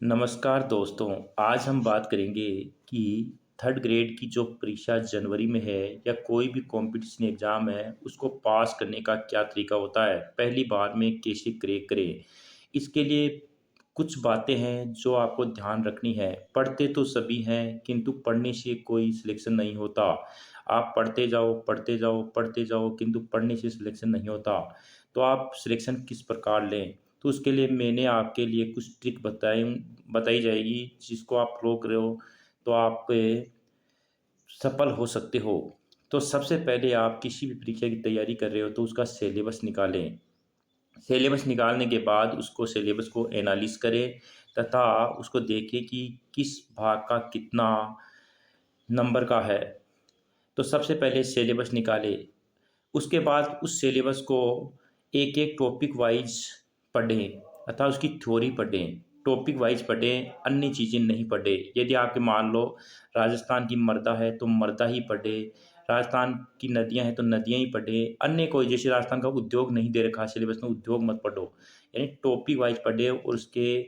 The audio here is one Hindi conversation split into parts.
नमस्कार दोस्तों। आज हम बात करेंगे कि थर्ड ग्रेड की जो परीक्षा जनवरी में है या कोई भी कंपटीशन एग्ज़ाम है उसको पास करने का क्या तरीका होता है, पहली बार में कैसे क्रैक करें। इसके लिए कुछ बातें हैं जो आपको ध्यान रखनी है। पढ़ते तो सभी हैं किंतु पढ़ने से कोई सिलेक्शन नहीं होता। आप पढ़ते जाओ पढ़ते जाओ पढ़ते जाओ किंतु पढ़ने से सिलेक्शन नहीं होता। तो आप सिलेक्शन किस प्रकार लें, तो उसके लिए मैंने आपके लिए कुछ ट्रिक बताई जाएगी जिसको आप फॉलो करो तो आप सफल हो सकते हो। तो सबसे पहले आप किसी भी परीक्षा की तैयारी कर रहे हो तो उसका सिलेबस निकालें। सिलेबस निकालने के बाद उसको सिलेबस को एनालिस करें तथा उसको देखें कि किस भाग का कितना नंबर का है। तो सबसे पहले सिलेबस निकालें। उसके बाद उस सिलेबस को एक एक टॉपिक वाइज पढ़ें अतः उसकी थ्योरी पढ़ें, टॉपिक वाइज पढ़ें, अन्य चीज़ें नहीं पढ़ें। यदि आपके मान लो राजस्थान की मृदा है तो मृदा ही पढ़ें, राजस्थान की नदियां हैं तो नदियां ही पढ़ें, अन्य कोई जैसे राजस्थान का उद्योग नहीं दे रखा सिलेबस में, उद्योग मत पढ़ो। यानी टॉपिक वाइज पढ़ें और उसके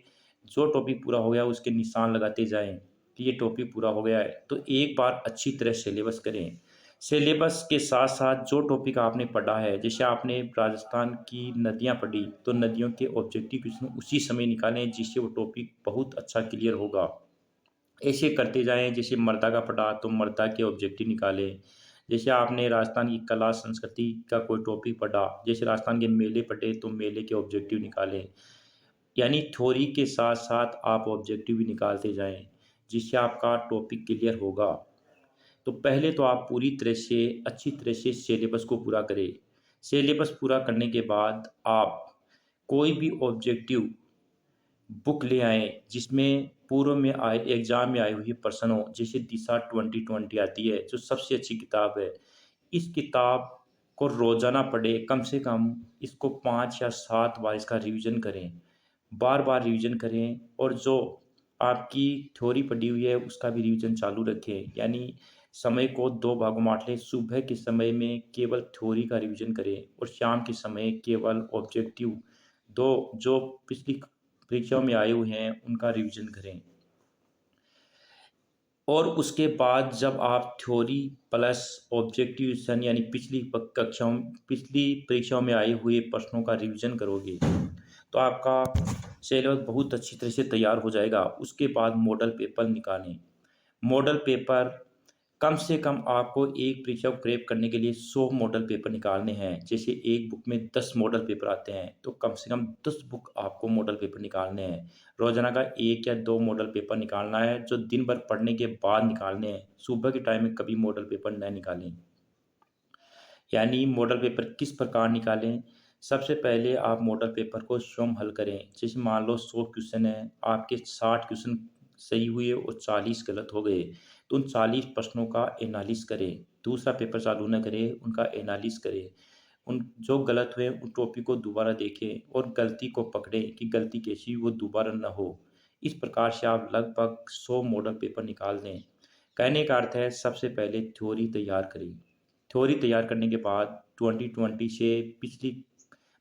जो टॉपिक पूरा हो गया उसके निशान लगाते जाएं कि ये टॉपिक पूरा हो गया है। तो एक बार अच्छी तरह सिलेबस करें। सिलेबस के साथ साथ जो टॉपिक आपने पढ़ा है, जैसे आपने राजस्थान की नदियाँ पढ़ी तो नदियों के ऑब्जेक्टिव क्वेश्चन उसी समय निकालें जिससे वो टॉपिक बहुत अच्छा क्लियर होगा। ऐसे करते जाएं। जैसे मर्दा का पढ़ा तो मर्दा के ऑब्जेक्टिव निकालें। जैसे आपने राजस्थान की कला संस्कृति का कोई टॉपिक पढ़ा, जैसे राजस्थान के मेले पढ़े तो मेले के ऑब्जेक्टिव निकालें। यानी थ्योरी के साथ साथ आप ऑब्जेक्टिव भी निकालते जाएं जिससे आपका टॉपिक क्लियर होगा। तो पहले तो आप पूरी तरह से अच्छी तरह से सिलेबस को पूरा करें। सिलेबस पूरा करने के बाद आप कोई भी ऑब्जेक्टिव बुक ले आएँ जिसमें पूर्व में आए एग्ज़ाम में आई हुई प्रश्न हो, जैसे दिशा 2020 आती है जो सबसे अच्छी किताब है। इस किताब को रोज़ाना पढ़ें, कम से कम इसको 5 या 7 बार इसका रिवीजन करें। बार-बार रिवीजन करें और जो आपकी थ्योरी पढ़ी हुई है उसका भी रिवीजन चालू रखें। यानी समय को 2 भागों में बाँट लें। सुबह के समय में केवल थ्योरी का रिवीजन करें और शाम के समय केवल ऑब्जेक्टिव 2 जो पिछली परीक्षाओं में आए हुए हैं उनका रिवीजन करें। और उसके बाद जब आप थ्योरी प्लस ऑब्जेक्टिव यानी पिछली परीक्षाओं में आए हुए प्रश्नों का रिवीजन करोगे तो आपका सिलेबस बहुत अच्छी तरह से तैयार हो जाएगा। उसके बाद मॉडल पेपर निकालें। मॉडल पेपर कम से कम आपको एक परीक्षा को क्रैक करने के लिए 100 मॉडल पेपर निकालने हैं। जैसे एक बुक में 10 मॉडल पेपर आते हैं तो कम से कम 10 बुक आपको मॉडल पेपर निकालने हैं। रोज़ाना का 1 या 2 मॉडल पेपर निकालना है जो दिन भर पढ़ने के बाद निकालने हैं। सुबह के टाइम में कभी मॉडल पेपर न निकालें। यानी मॉडल पेपर किस प्रकार निकालें? सबसे पहले आप मॉडल पेपर को स्वयं हल करें। जैसे मान लो 100 क्वेश्चन हैं, आपके 60 क्वेश्चन सही हुए और 40 गलत हो गए, तो उन 40 प्रश्नों का एनालिसिस करें। दूसरा पेपर चालू न करें, उनका एनालिसिस करें। उन जो गलत हुए उन टॉपिक को दोबारा देखें और गलती को पकड़ें कि गलती कैसी हुई वो दोबारा न हो। इस प्रकार से आप लगभग 100 मॉडल पेपर निकाल दें। कहने का अर्थ है सबसे पहले थ्योरी तैयार करें। थ्योरी तैयार करने के बाद 2020 से पिछली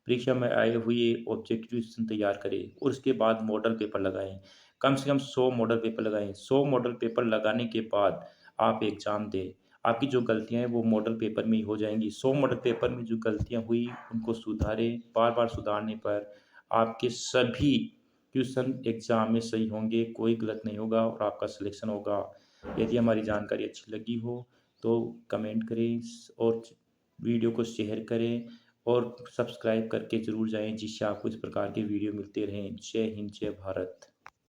परीक्षा में आए हुए ऑब्जेक्टिव क्वेश्चन तैयार करें और उसके बाद मॉडल पेपर लगाएं। कम से कम 100 मॉडल पेपर लगाएं। 100 मॉडल पेपर लगाने के बाद आप एग्ज़ाम दें। आपकी जो गलतियां हैं वो मॉडल पेपर में ही हो जाएंगी। 100 मॉडल पेपर में जो गलतियां हुई उनको सुधारें। बार बार सुधारने पर आपके सभी क्वेश्चन एग्ज़ाम में सही होंगे, कोई गलत नहीं होगा और आपका सिलेक्शन होगा। यदि हमारी जानकारी अच्छी लगी हो तो कमेंट करें और वीडियो को शेयर करें और सब्सक्राइब करके ज़रूर जाएं जिससे आपको इस प्रकार के वीडियो मिलते रहें। जय हिंद, जय भारत।